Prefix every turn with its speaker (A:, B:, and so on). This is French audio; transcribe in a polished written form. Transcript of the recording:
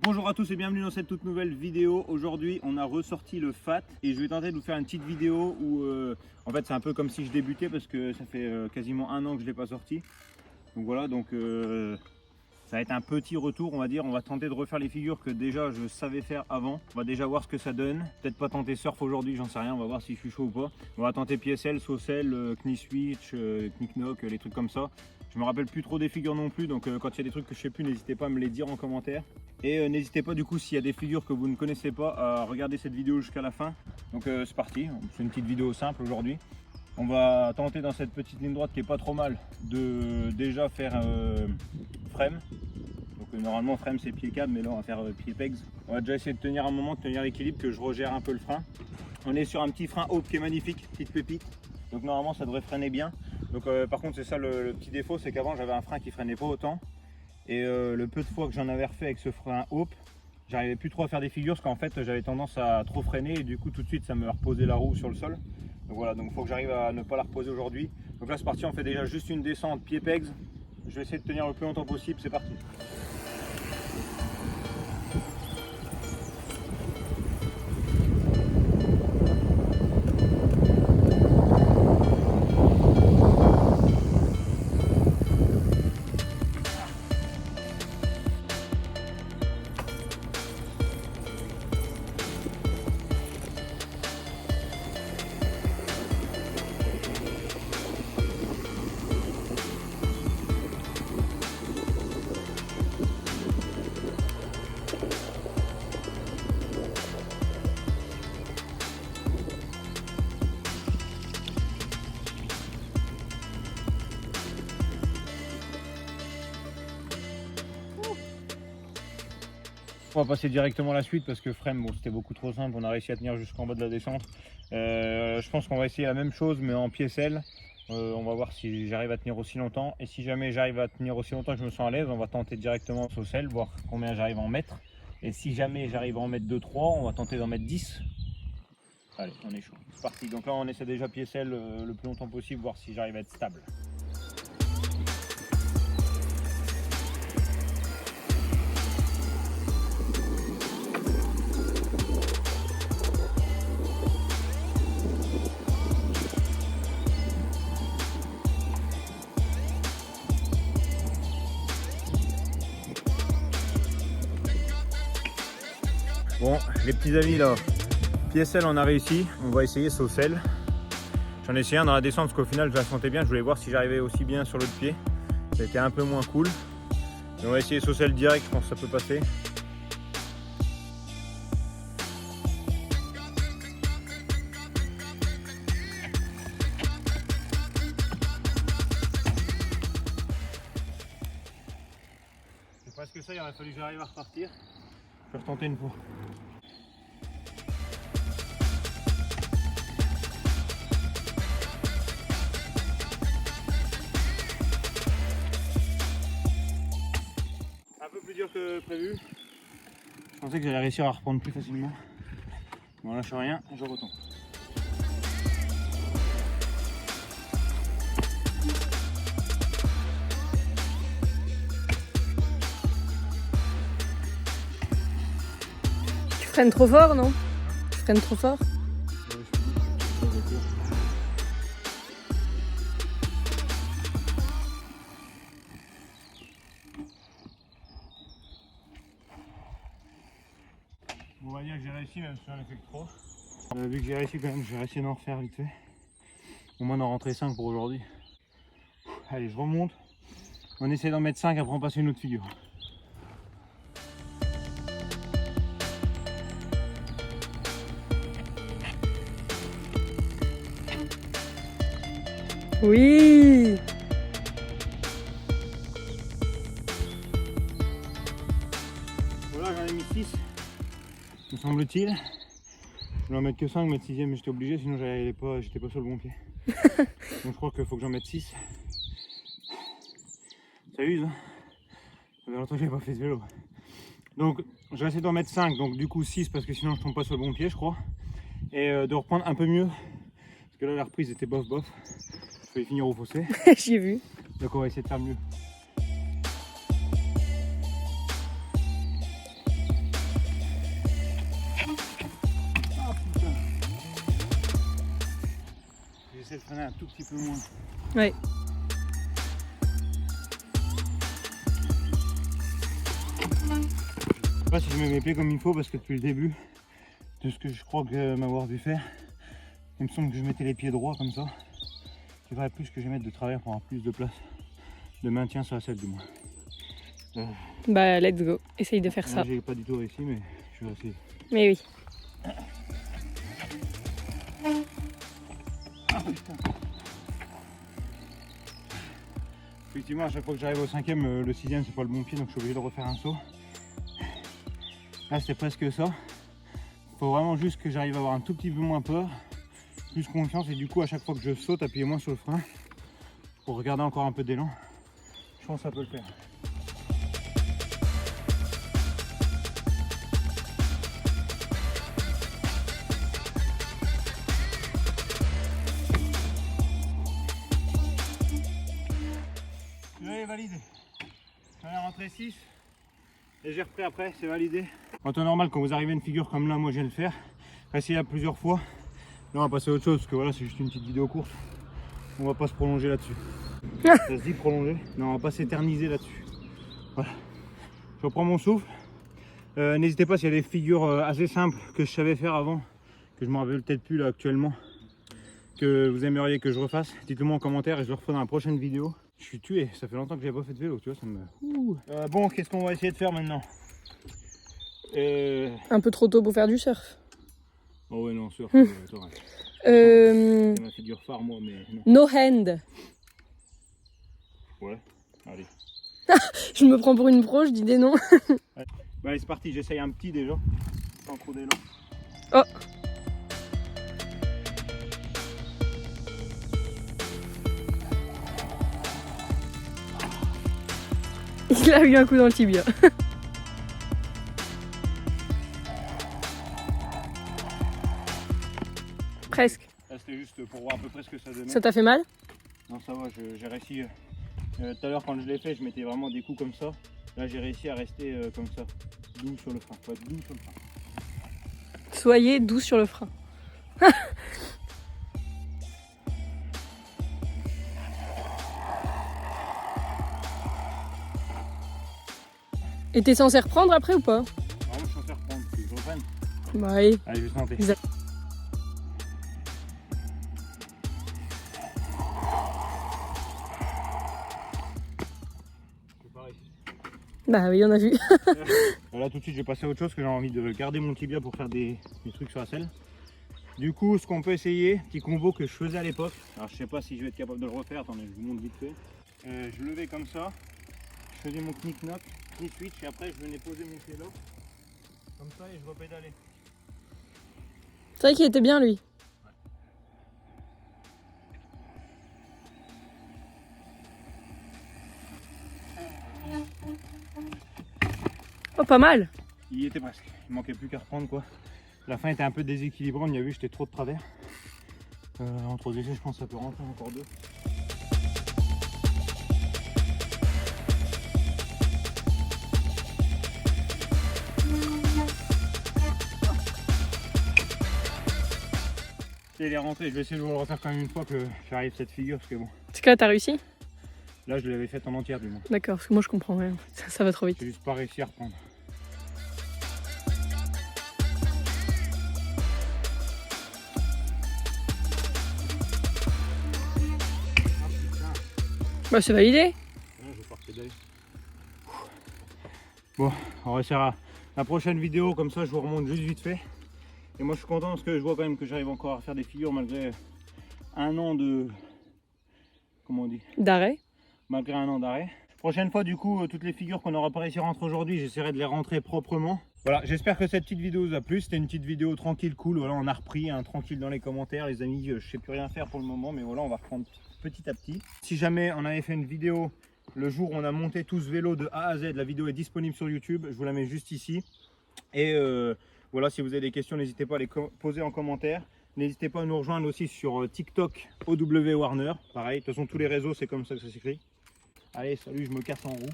A: Bonjour à tous et bienvenue dans cette toute nouvelle vidéo. Aujourd'hui on a ressorti le FAT et je vais tenter de vous faire une petite vidéo où en fait c'est un peu comme si je débutais parce que ça fait quasiment un an que je ne l'ai pas sorti. Donc voilà, ça va être un petit retour, on va dire. On va tenter de refaire les figures que déjà je savais faire avant. On va déjà voir ce que ça donne. Peut-être pas tenter surf aujourd'hui, j'en sais rien. On va voir si je suis chaud ou pas. On va tenter PSL, Saucelle, Knie-Switch, Knick-Knock, les trucs comme ça. Je me rappelle plus trop des figures non plus, donc quand il y a des trucs que je sais plus, n'hésitez pas à me les dire en commentaire. Et n'hésitez pas du coup, s'il y a des figures que vous ne connaissez pas, à regarder cette vidéo jusqu'à la fin. Donc c'est parti, c'est une petite vidéo simple aujourd'hui. On va tenter dans cette petite ligne droite qui est pas trop mal de déjà faire frame. Donc normalement frame c'est pied câble, mais là on va faire pied pegs. On va déjà essayer de tenir un moment, de tenir l'équilibre, que je regère un peu le frein. On est sur un petit frein Hope qui est magnifique, petite pépite. Donc normalement ça devrait freiner bien. Donc par contre c'est ça le petit défaut, c'est qu'avant j'avais un frein qui freinait pas autant. Et le peu de fois que j'en avais refait avec ce frein Hope, j'arrivais plus trop à faire des figures parce qu'en fait j'avais tendance à trop freiner et du coup tout de suite ça me reposait la roue sur le sol. Donc voilà, donc il faut que j'arrive à ne pas la reposer aujourd'hui. Donc là c'est parti, on fait déjà juste une descente pied pegs. Je vais essayer de tenir le plus longtemps possible, c'est parti. On va passer directement à la suite parce que frame, bon, c'était beaucoup trop simple, on a réussi à tenir jusqu'en bas de la descente. Je pense qu'on va essayer la même chose mais en PSL. On va voir si j'arrive à tenir aussi longtemps. Et si jamais j'arrive à tenir aussi longtemps que je me sens à l'aise, on va tenter directement au Saucelle, voir combien j'arrive à en mettre. Et si jamais j'arrive à en mettre 2-3, on va tenter d'en mettre 10. Allez, on est chaud. C'est parti. Donc là on essaie déjà PSL le plus longtemps possible, voir si j'arrive à être stable. Bon, les petits amis là, PSL on a réussi, on va essayer Saucelle. J'en ai essayé un dans la descente parce qu'au final je la sentais bien, je voulais voir si j'arrivais aussi bien sur l'autre pied. Ça a été un peu moins cool. Mais on va essayer Saucelle direct, je pense que ça peut passer. C'est presque ça, il aurait fallu que j'arrive à repartir. Je vais retenter une fois. Un peu plus dur que prévu. Je pensais que j'allais réussir à reprendre plus facilement. Bon, lâche rien, je retombe.
B: Tu freines trop fort, non? Tu freines trop fort?
A: On va dire que j'ai réussi même si j'en ai fait que 3. Vu que j'ai réussi quand même, je vais essayer d'en refaire vite fait. Au moins d'en rentrer 5 pour aujourd'hui. Allez, je remonte. On essaie d'en mettre 5, après on passe une autre figure.
B: Oui!
A: Voilà, j'en ai mis 6, me semble-t-il. Je vais en mettre que 5, mettre 6ème, j'étais obligé, sinon j'étais pas sur le bon pied. Donc je crois qu'il faut que j'en mette 6. Ça use, hein. Ça fait longtemps que j'ai pas fait de vélo. Donc je vais essayer d'en mettre 5, donc du coup 6 parce que sinon je tombe pas sur le bon pied je crois. Et de reprendre un peu mieux. Parce que là la reprise était bof bof. Je vais finir au fossé.
B: J'ai vu.
A: Donc on va essayer de faire mieux. freiner un tout petit peu moins.
B: Ouais.
A: Je sais pas si je mets mes pieds comme il faut parce que depuis le début de ce que je crois que m'avoir vu faire, il me semble que je mettais les pieds droits comme ça. Il faudrait plus que je mette de travers pour avoir plus de place de maintien sur la selle du moins.
B: Bah, let's go. Essaye de faire ça.
A: J'ai pas du tout réussi, mais je vais essayer.
B: Mais oui.
A: Ah, putain. Effectivement, à chaque fois que j'arrive au 5e, le 6e c'est pas le bon pied, donc je suis obligé de refaire un saut. Là c'était presque ça. Faut vraiment juste que j'arrive à avoir un tout petit peu moins peur, plus confiance, et du coup à chaque fois que je saute, appuyer moins sur le frein pour regarder encore un peu d'élan. Je pense que ça peut le faire. Allez, validé. J'en ai rentré 6 et j'ai repris après, c'est validé. En temps normal, quand vous arrivez à une figure comme là, moi je viens de le faire, essayez à plusieurs fois. Là on va passer à autre chose parce que voilà, c'est juste une petite vidéo courte. On va pas se prolonger là-dessus. Ça se dit prolonger? Non, on va pas s'éterniser là-dessus. Voilà. Je reprends mon souffle. N'hésitez pas s'il y a des figures assez simples que je savais faire avant, que je me rappelle peut-être plus là actuellement, que vous aimeriez que je refasse. Dites-le moi en commentaire et je le referai dans la prochaine vidéo. Je suis tué, ça fait longtemps que j'ai pas fait de vélo, tu vois, ça me... bon, qu'est-ce qu'on va essayer de faire maintenant?
B: Un peu trop tôt pour faire du surf.
A: Oh ouais, non, surf, t'arrêtes. C'est ma figure phare, moi, mais non.
B: No hand.
A: Ouais, allez.
B: Je me prends pour une pro, je dis des noms.
A: Ouais. Bah allez, c'est parti, j'essaye un petit déjà, sans trop d'élan.
B: Oh. Il a eu un coup dans le tibia. Presque.
A: Là c'était juste pour voir à peu près ce que ça donnait.
B: Ça t'a fait mal?
A: Non, ça va, j'ai réussi. Tout à l'heure quand je l'ai fait, je mettais vraiment des coups comme ça. Là j'ai réussi à rester comme ça, doux sur le frein. Faut être doux sur le frein.
B: Soyez doux sur le frein. Et t'es censé reprendre après ou pas?
A: Vraiment, je suis censé reprendre, tu veux que je reprenne?
B: Bah oui.
A: Allez, je vais tenter.
B: Exact.
A: C'est pareil.
B: Bah oui, on a vu.
A: Là tout de suite je vais passer à autre chose, que j'ai envie de garder mon tibia pour faire des trucs sur la selle. Du coup ce qu'on peut essayer, petit combo que je faisais à l'époque, alors je sais pas si je vais être capable de le refaire, attendez je vous montre vite fait. Je levais comme ça, je faisais mon knick-knock, knee-switch et après je venais poser mon pied là, comme ça et je repédalais.
B: C'est vrai qu'il était bien lui. Oh pas mal.
A: Il y était presque, il manquait plus qu'à reprendre quoi. La fin était un peu déséquilibrée, on y a vu j'étais trop de travers. Entre deux essais je pense que ça peut rentrer encore deux. Il est rentré, je vais essayer de vous le refaire quand même une fois que j'arrive cette figure parce que bon.
B: C'est que là t'as réussi?
A: Là je l'avais faite en entière du moins.
B: D'accord, parce que moi je comprends rien. Ça va trop vite.
A: J'ai juste pas réussi à reprendre.
B: Bah c'est validé.
A: Je vais pas repédaler. Bon, on va essayer la prochaine vidéo, comme ça je vous remonte juste vite fait. Et moi je suis content parce que je vois quand même que j'arrive encore à faire des figures malgré un an de... Comment on dit?
B: D'arrêt.
A: Malgré un an d'arrêt. Prochaine fois du coup, toutes les figures qu'on n'aura pas réussi à rentrer aujourd'hui, j'essaierai de les rentrer proprement. Voilà, j'espère que cette petite vidéo vous a plu. C'était une petite vidéo tranquille, cool. Voilà, on a repris, hein, tranquille dans les commentaires les amis. Je sais plus rien faire pour le moment, mais voilà, on va reprendre petit à petit. Si jamais on avait fait une vidéo le jour où on a monté tout ce vélo de A à Z, la vidéo est disponible sur YouTube. Je vous la mets juste ici. Et voilà, si vous avez des questions, n'hésitez pas à les poser en commentaire. N'hésitez pas à nous rejoindre aussi sur TikTok, OW Warner. Pareil, de toute façon tous les réseaux c'est comme ça que ça s'écrit. Allez, salut, je me casse en roue.